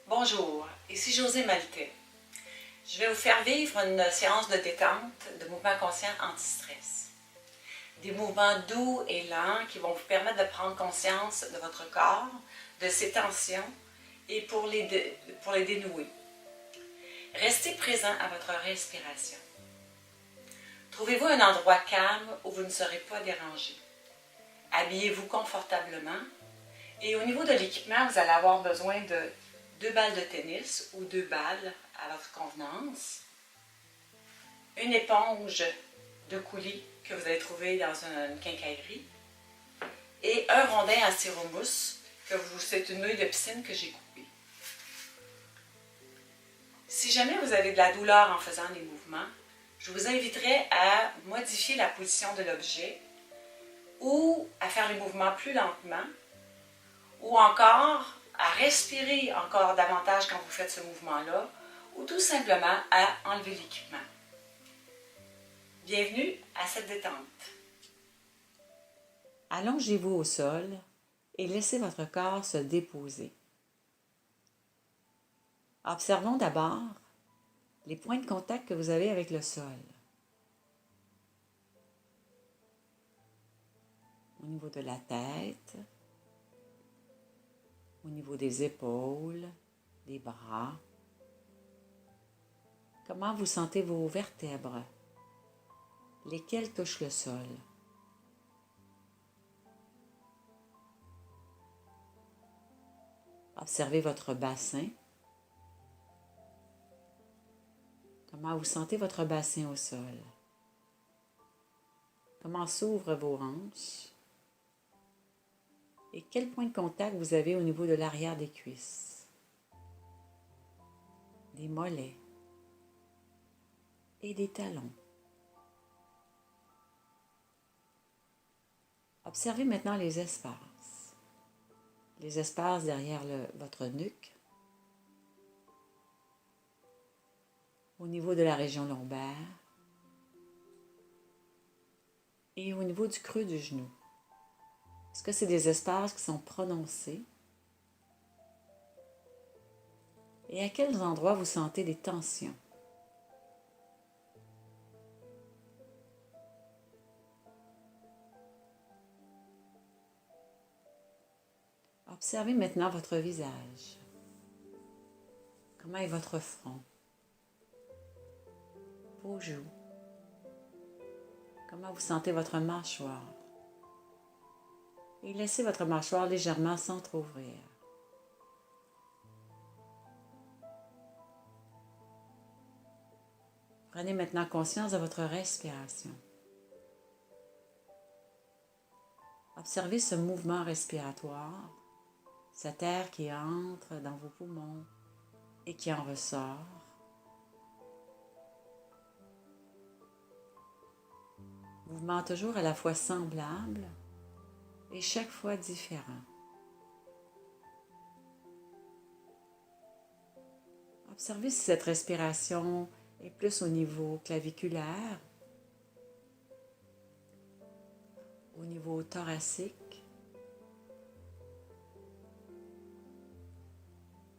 Bonjour, ici José Maltais. Je vais vous faire vivre une séance de détente, de mouvement conscient anti-stress. Des mouvements doux et lents qui vont vous permettre de prendre conscience de votre corps, de ses tensions et pour les dénouer. Restez présent à votre respiration. Trouvez-vous un endroit calme où vous ne serez pas dérangé. Habillez-vous confortablement et au niveau de l'équipement, vous allez avoir besoin de 2 balles de tennis ou 2 balles à votre convenance, une éponge de coulis que vous allez trouver dans une quincaillerie et un rondin en styromousse c'est une nouille de piscine que j'ai coupée. Si jamais vous avez de la douleur en faisant des mouvements, je vous inviterai à modifier la position de l'objet ou à faire les mouvements plus lentement ou encore à respirer encore davantage quand vous faites ce mouvement-là ou tout simplement à enlever l'équipement. Bienvenue à cette détente. Allongez-vous au sol et laissez votre corps se déposer. Observons d'abord les points de contact que vous avez avec le sol. Au niveau de la tête, au niveau des épaules, des bras. Comment vous sentez vos vertèbres? Lesquelles touchent le sol? Observez votre bassin. Comment vous sentez votre bassin au sol? Comment s'ouvrent vos hanches? Et quel point de contact vous avez au niveau de l'arrière des cuisses, des mollets et des talons? Observez maintenant les espaces derrière votre nuque, au niveau de la région lombaire et au niveau du creux du genou. Est-ce que c'est des espaces qui sont prononcés? Et à quels endroits vous sentez des tensions? Observez maintenant votre visage. Comment est votre front? Vos joues? Comment vous sentez votre mâchoire? Et laissez votre mâchoire légèrement s'entrouvrir. Prenez maintenant conscience de votre respiration. Observez ce mouvement respiratoire, cet air qui entre dans vos poumons et qui en ressort. Mouvement toujours à la fois semblable et chaque fois différent. Observez si cette respiration est plus au niveau claviculaire, au niveau thoracique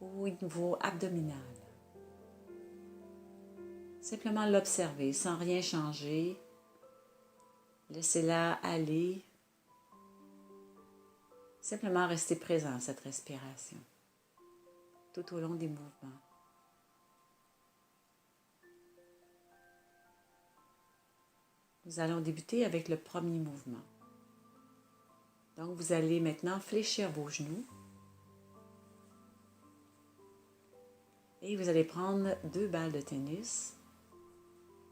ou au niveau abdominal. Simplement l'observer sans rien changer. Laissez-la aller. Simplement rester présent à cette respiration tout au long des mouvements. Nous allons débuter avec le premier mouvement. Donc, vous allez maintenant fléchir vos genoux et vous allez prendre 2 balles de tennis,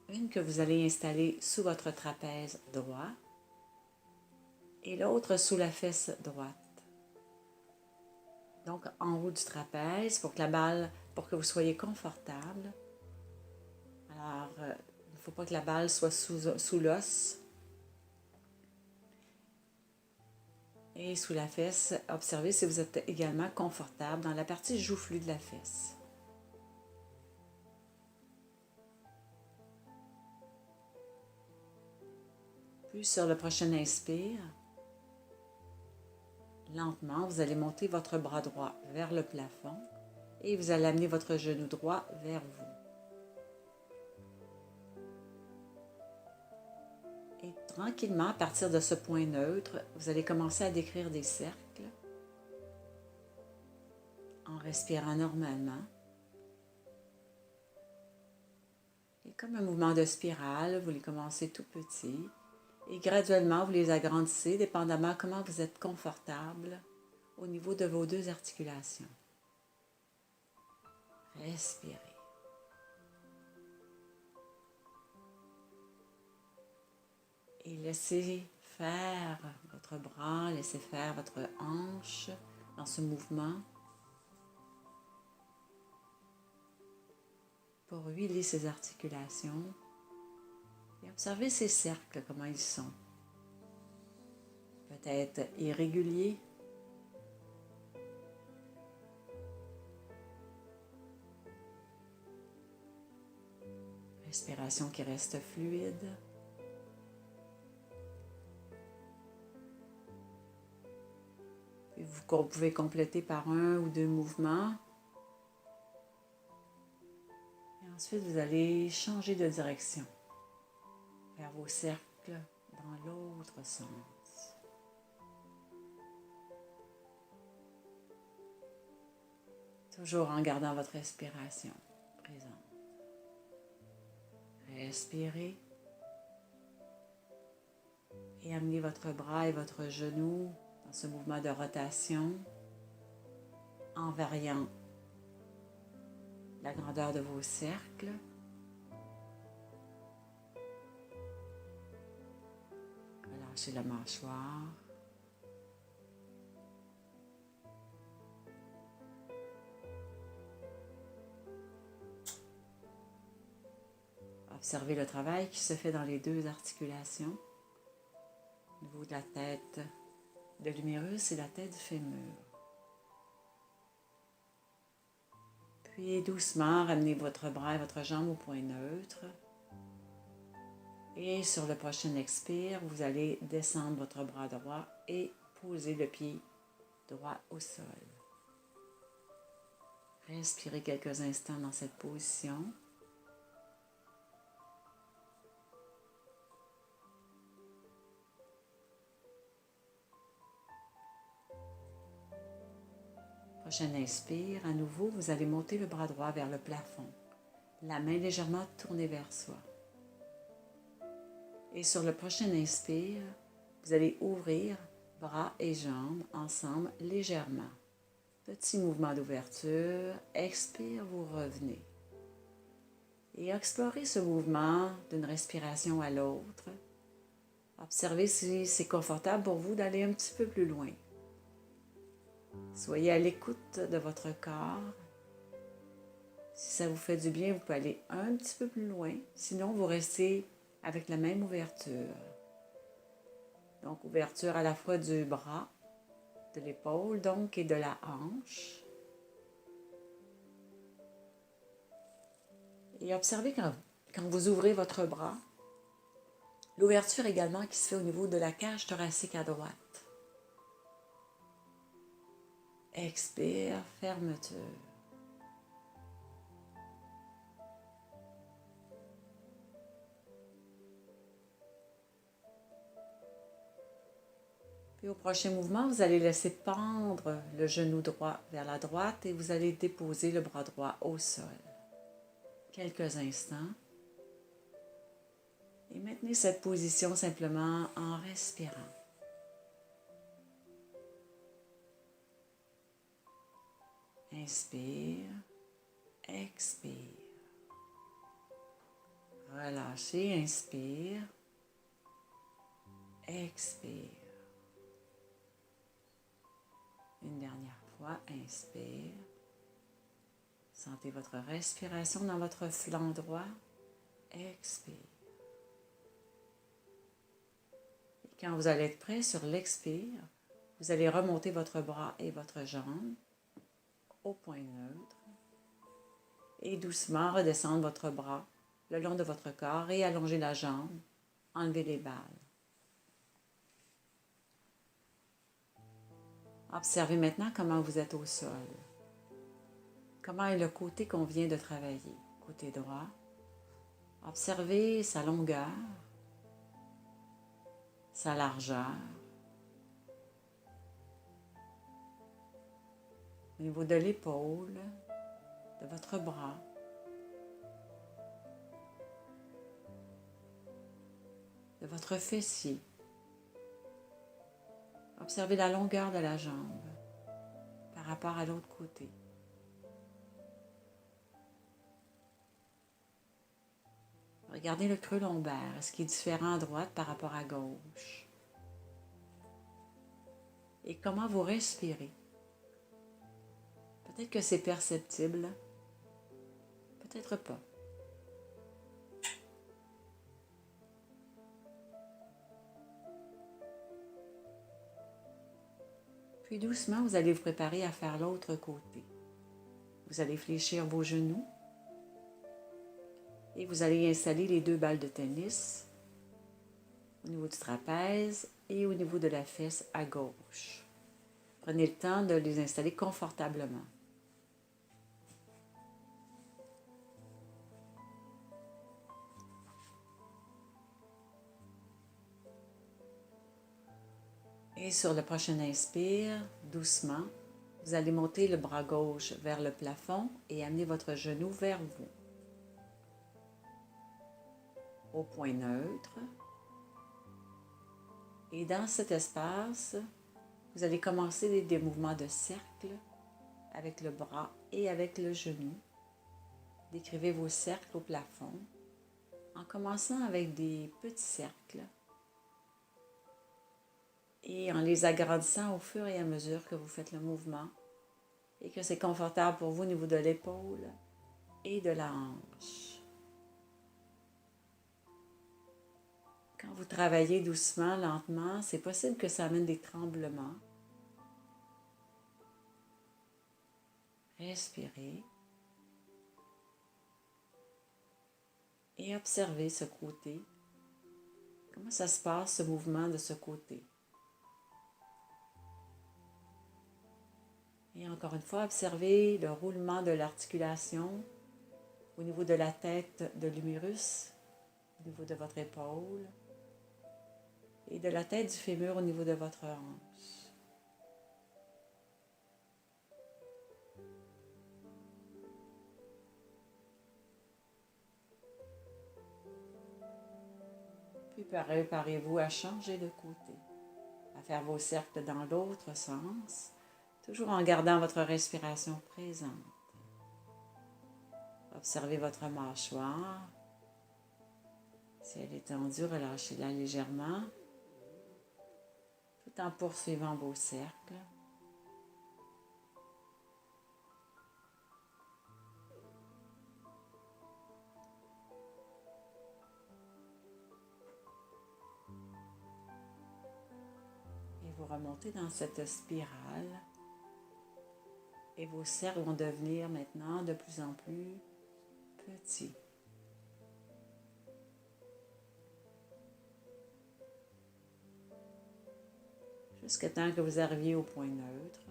une que vous allez installer sous votre trapèze droit et l'autre sous la fesse droite. Donc, en haut du trapèze pour que vous soyez confortable. Alors, il ne faut pas que la balle soit sous l'os. Et sous la fesse, observez si vous êtes également confortable dans la partie joufflue de la fesse. Puis sur le prochain inspire, lentement, vous allez monter votre bras droit vers le plafond Et vous allez amener votre genou droit vers vous. Et tranquillement, à partir de ce point neutre, vous allez commencer à décrire des cercles en respirant normalement. Et comme un mouvement de spirale, vous les commencez tout petit et graduellement vous les agrandissez dépendamment comment vous êtes confortable au niveau de vos deux articulations. Respirez. Et laissez faire votre bras, laissez faire votre hanche dans ce mouvement pour huiler ces articulations et observez ces cercles, comment ils sont. Peut-être irréguliers, respiration qui reste fluide. Et vous pouvez compléter par un ou deux mouvements. Et ensuite, vous allez changer de direction vers vos cercles dans l'autre sens. Toujours en gardant votre respiration présente. Respirez et amenez votre bras et votre genou dans ce mouvement de rotation en variant la grandeur de vos cercles. Relâchez la mâchoire. Observez le travail qui se fait dans les deux articulations, au niveau de la tête de l'humérus et la tête du fémur. Puis doucement, ramenez votre bras et votre jambe au point neutre. Et sur le prochain expire, vous allez descendre votre bras droit et poser le pied droit au sol. Respirez quelques instants dans cette position. Prochain inspire, à nouveau, vous allez monter le bras droit vers le plafond, la main légèrement tournée vers soi. Et sur le prochain inspire, vous allez ouvrir bras et jambes ensemble légèrement. Petit mouvement d'ouverture, expire, vous revenez. Et explorez ce mouvement d'une respiration à l'autre. Observez si c'est confortable pour vous d'aller un petit peu plus loin. Soyez à l'écoute de votre corps. Si ça vous fait du bien, vous pouvez aller un petit peu plus loin. Sinon, vous restez avec la même ouverture. Donc, ouverture à la fois du bras, de l'épaule donc et de la hanche. Et observez quand vous ouvrez votre bras, l'ouverture également qui se fait au niveau de la cage thoracique à droite. Expire, fermeture. Puis au prochain mouvement, vous allez laisser pendre le genou droit vers la droite et vous allez déposer le bras droit au sol. Quelques instants. Et maintenez cette position simplement en respirant. Inspire, expire. Relâchez, inspire, expire. Une dernière fois, inspire. Sentez votre respiration dans votre flanc droit. Expire. Et quand vous allez être prêt sur l'expire, vous allez remonter votre bras et votre jambe au point neutre et doucement redescendre votre bras le long de votre corps et allonger la jambe, enlever les balles. Observez maintenant comment vous êtes au sol. comment est le côté qu'on vient de travailler. Côté droit. Observez sa longueur, sa largeur. Au niveau de l'épaule, de votre bras. De votre fessier. Observez la longueur de la jambe par rapport à l'autre côté. Regardez le creux lombaire. Est-ce qu'il est différent à droite par rapport à gauche? Et comment vous respirez? Peut-être que c'est perceptible, peut-être pas. Puis doucement, vous allez vous préparer à faire l'autre côté. Vous allez fléchir vos genoux et vous allez installer les 2 balles de tennis au niveau du trapèze et au niveau de la fesse à gauche. Prenez le temps de les installer confortablement. Et sur le prochain inspire, doucement, vous allez monter le bras gauche vers le plafond et amener votre genou vers vous. Au point neutre. Et dans cet espace, vous allez commencer des mouvements de cercle avec le bras et avec le genou. Décrivez vos cercles au plafond en commençant avec des petits cercles et en les agrandissant au fur et à mesure que vous faites le mouvement et que c'est confortable pour vous au niveau de l'épaule et de la hanche. Quand vous travaillez doucement, lentement, c'est possible que ça amène des tremblements. Respirez et observez ce côté. Comment ça se passe, ce mouvement de ce côté? Et encore une fois, observez le roulement de l'articulation au niveau de la tête de l'humérus, au niveau de votre épaule, et de la tête du fémur au niveau de votre hanche. Puis préparez-vous à changer de côté, à faire vos cercles dans l'autre sens, toujours en gardant votre respiration présente. Observez votre mâchoire. Si elle est tendue, relâchez-la légèrement, tout en poursuivant vos cercles. Et vous remontez dans cette spirale. Et vos cercles vont devenir maintenant de plus en plus petits. Jusqu'à temps que vous arriviez au point neutre.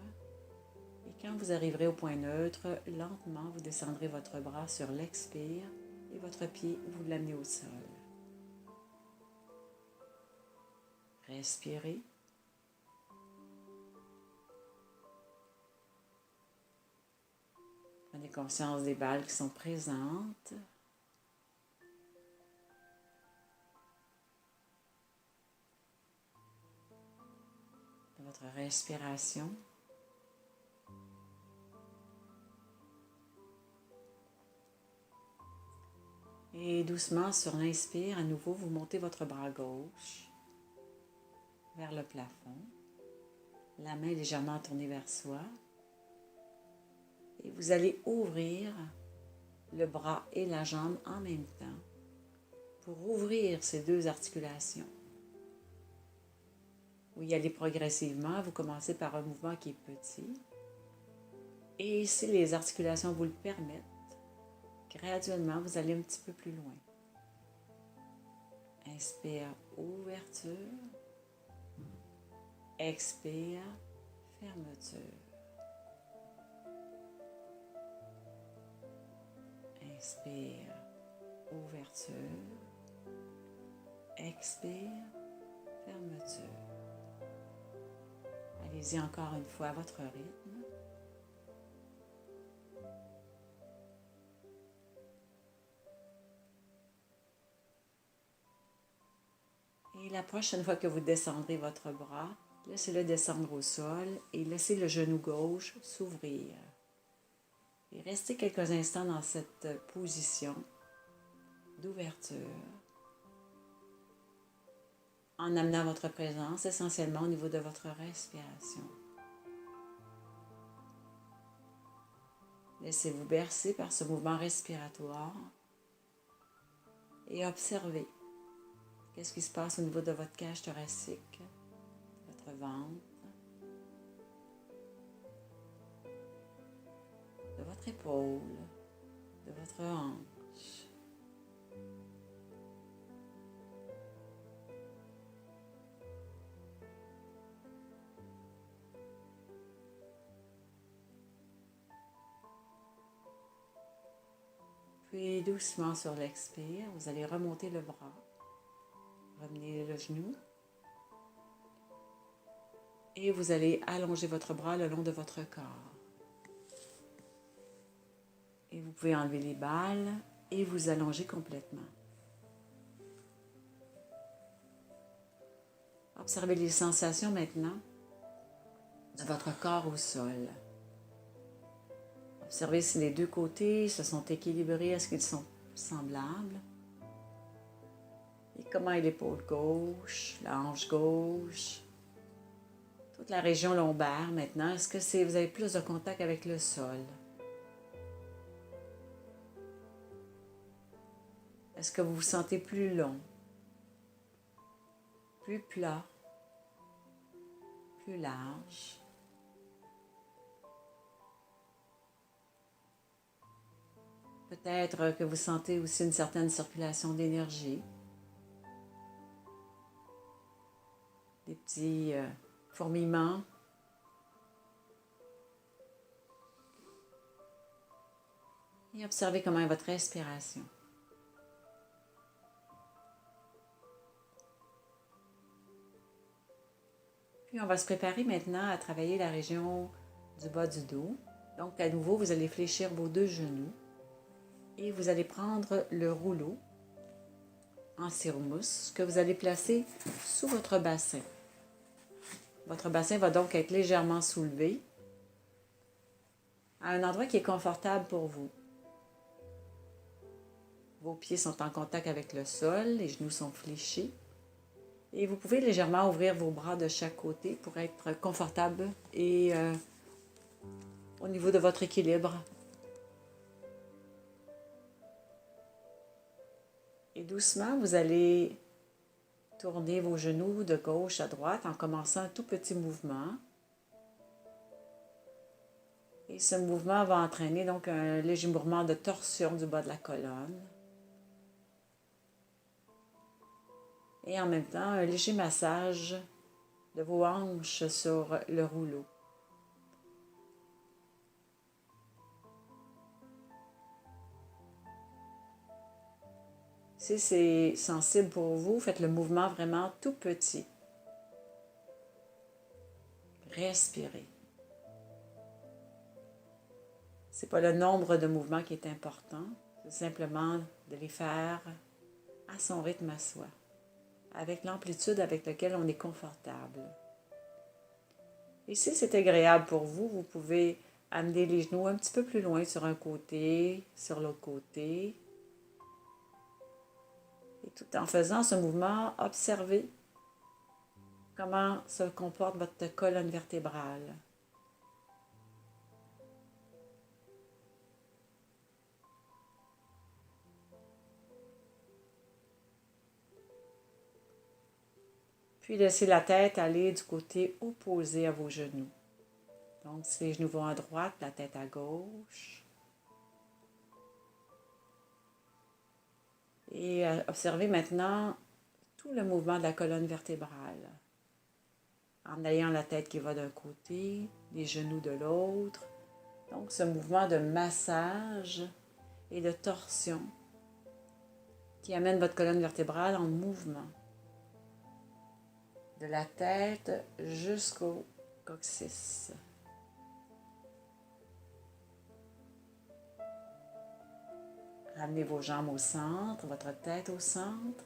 Et quand vous arriverez au point neutre, lentement, vous descendrez votre bras sur l'expire et votre pied, vous l'amenez au sol. Respirez. Prenez conscience des balles qui sont présentes. De votre respiration. Et doucement, sur l'inspire, à nouveau, vous montez votre bras gauche vers le plafond. La main légèrement tournée vers soi. Et vous allez ouvrir le bras et la jambe en même temps pour ouvrir ces 2 articulations. Vous y allez progressivement, vous commencez par un mouvement qui est petit. Et si les articulations vous le permettent, graduellement, vous allez un petit peu plus loin. Inspire, ouverture. Expire, fermeture. Inspire, ouverture. Expire, fermeture. Allez-y encore une fois à votre rythme. Et la prochaine fois que vous descendrez votre bras, laissez-le descendre au sol et laissez le genou gauche s'ouvrir. Et restez quelques instants dans cette position d'ouverture en amenant votre présence essentiellement au niveau de votre respiration. Laissez-vous bercer par ce mouvement respiratoire et observez qu'est-ce qui se passe au niveau de votre cage thoracique, votre ventre, de votre épaule, de votre hanche. Puis doucement sur l'expire, vous allez remonter le bras, revenez le genou et vous allez allonger votre bras le long de votre corps. Et vous pouvez enlever les balles et vous allonger complètement. Observez les sensations maintenant de votre corps au sol. Observez si les deux côtés se sont équilibrés, est-ce qu'ils sont semblables? Et comment est l'épaule gauche, la hanche gauche, toute la région lombaire maintenant, est-ce que vous avez plus de contact avec le sol? Est-ce que vous vous sentez plus long, plus plat, plus large? Peut-être que vous sentez aussi une certaine circulation d'énergie, des petits fourmillements. Et observez comment est votre respiration. Puis on va se préparer maintenant à travailler la région du bas du dos. Donc à nouveau, vous allez fléchir vos deux genoux et vous allez prendre le rouleau en cire-mousse que vous allez placer sous votre bassin. Votre bassin va donc être légèrement soulevé à un endroit qui est confortable pour vous. Vos pieds sont en contact avec le sol, les genoux sont fléchis. Et vous pouvez légèrement ouvrir vos bras de chaque côté pour être confortable et au niveau de votre équilibre. Et doucement, vous allez tourner vos genoux de gauche à droite en commençant un tout petit mouvement. Et ce mouvement va entraîner donc un léger mouvement de torsion du bas de la colonne. Et en même temps, un léger massage de vos hanches sur le rouleau. Si c'est sensible pour vous, faites le mouvement vraiment tout petit. Respirez. Ce n'est pas le nombre de mouvements qui est important, c'est simplement de les faire à son rythme à soi, avec l'amplitude avec laquelle on est confortable. Et si c'est agréable pour vous, vous pouvez amener les genoux un petit peu plus loin sur un côté, sur l'autre côté. Et tout en faisant ce mouvement, observez comment se comporte votre colonne vertébrale. Puis laissez la tête aller du côté opposé à vos genoux. Donc si les genoux vont à droite, la tête à gauche. Et observez maintenant tout le mouvement de la colonne vertébrale. En ayant la tête qui va d'un côté, les genoux de l'autre. Donc ce mouvement de massage et de torsion qui amène votre colonne vertébrale en mouvement. De la tête jusqu'au coccyx. Ramenez vos jambes au centre, votre tête au centre.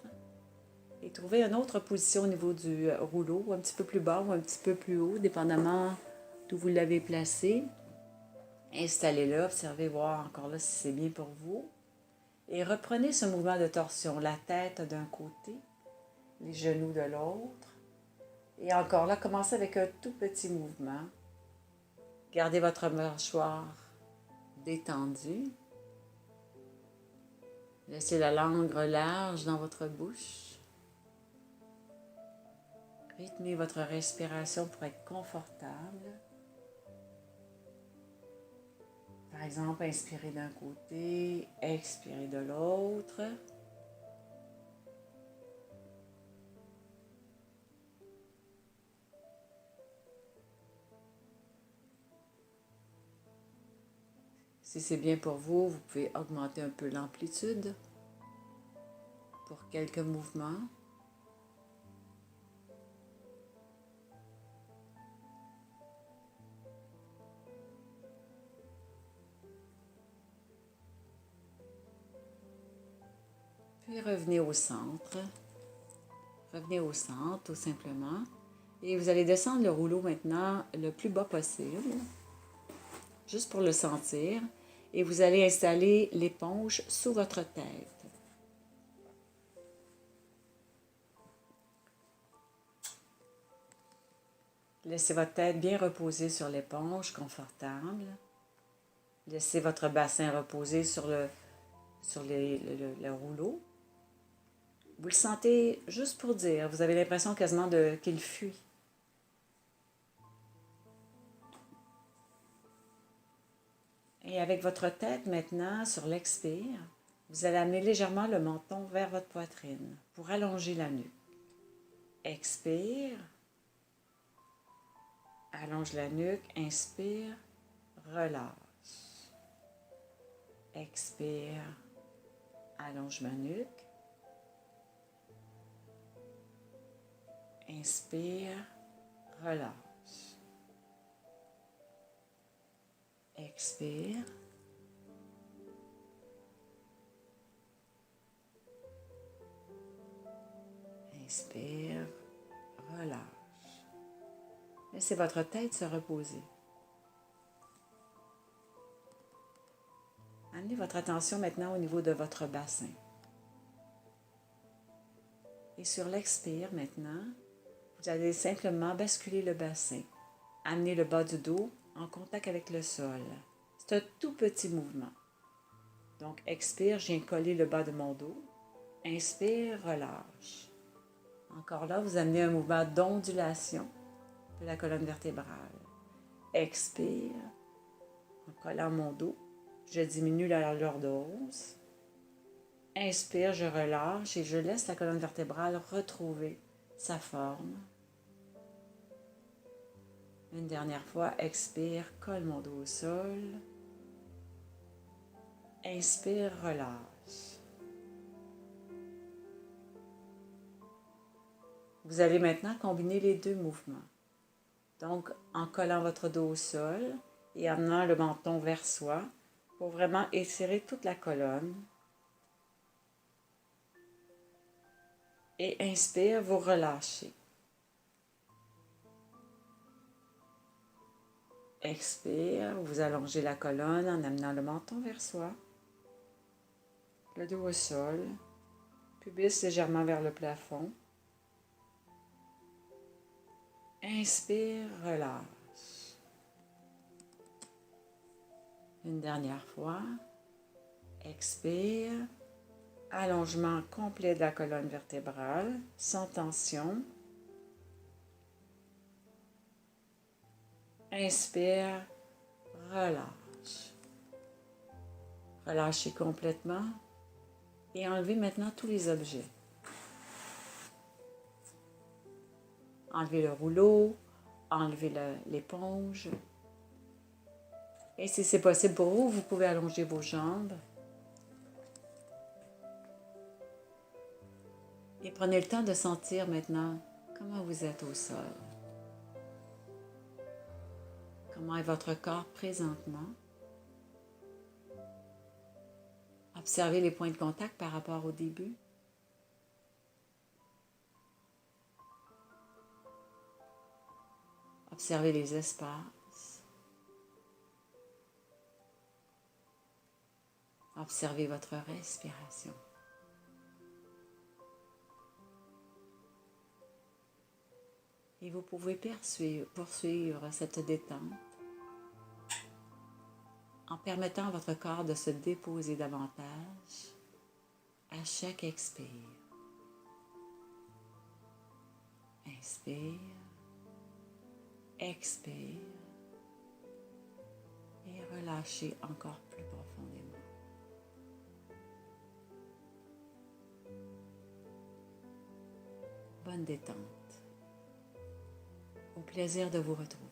Et trouvez une autre position au niveau du rouleau, un petit peu plus bas ou un petit peu plus haut, dépendamment d'où vous l'avez placé. Installez-le, observez voir encore là si c'est bien pour vous. Et reprenez ce mouvement de torsion, la tête d'un côté, les genoux de l'autre. Et encore là, commencez avec un tout petit mouvement. Gardez votre mâchoire détendue. Laissez la langue large dans votre bouche. Rythmez votre respiration pour être confortable. Par exemple, inspirez d'un côté, expirez de l'autre. Si c'est bien pour vous, vous pouvez augmenter un peu l'amplitude pour quelques mouvements. Puis revenez au centre. Revenez au centre tout simplement. Et vous allez descendre le rouleau maintenant le plus bas possible, juste pour le sentir. Et vous allez installer l'éponge sous votre tête. Laissez votre tête bien reposer sur l'éponge, confortable. Laissez votre bassin reposer sur le rouleau. Vous le sentez juste pour dire, vous avez l'impression quasiment qu'il fuit. Et avec votre tête maintenant, sur l'expire, vous allez amener légèrement le menton vers votre poitrine pour allonger la nuque. Expire, allonge la nuque, inspire, relâche. Expire, allonge ma nuque. Inspire, relâche. Expire. Inspire, relâche. Laissez votre tête se reposer. Amenez votre attention maintenant au niveau de votre bassin. Et sur l'expire maintenant, vous allez simplement basculer le bassin. Amenez le bas du dos en contact avec le sol. C'est un tout petit mouvement. Donc, expire, je viens coller le bas de mon dos. Inspire, relâche. Encore là, vous amenez un mouvement d'ondulation de la colonne vertébrale. Expire, en collant mon dos, je diminue la lordose. Inspire, je relâche et je laisse la colonne vertébrale retrouver sa forme. Une dernière fois, expire, colle mon dos au sol. Inspire, relâche. Vous allez maintenant combiner les deux mouvements. Donc, en collant votre dos au sol et amenant le menton vers soi pour vraiment étirer toute la colonne. Et inspire, vous relâchez. Expire, vous allongez la colonne en amenant le menton vers soi. Le dos au sol, pubis légèrement vers le plafond. Inspire, relâche. Une dernière fois. Expire. Allongement complet de la colonne vertébrale, sans tension. Inspire, relâche. Relâchez complètement et enlevez maintenant tous les objets. Enlevez le rouleau, enlevez l'éponge. Et si c'est possible pour vous, vous pouvez allonger vos jambes Et prenez le temps de sentir maintenant comment vous êtes au sol. Comment est votre corps présentement? Observez les points de contact par rapport au début. Observez les espaces. Observez votre respiration. Et vous pouvez poursuivre cette détente en permettant à votre corps de se déposer davantage à chaque expire. Inspire, expire et relâchez encore plus profondément. Bonne détente. Au plaisir de vous retrouver.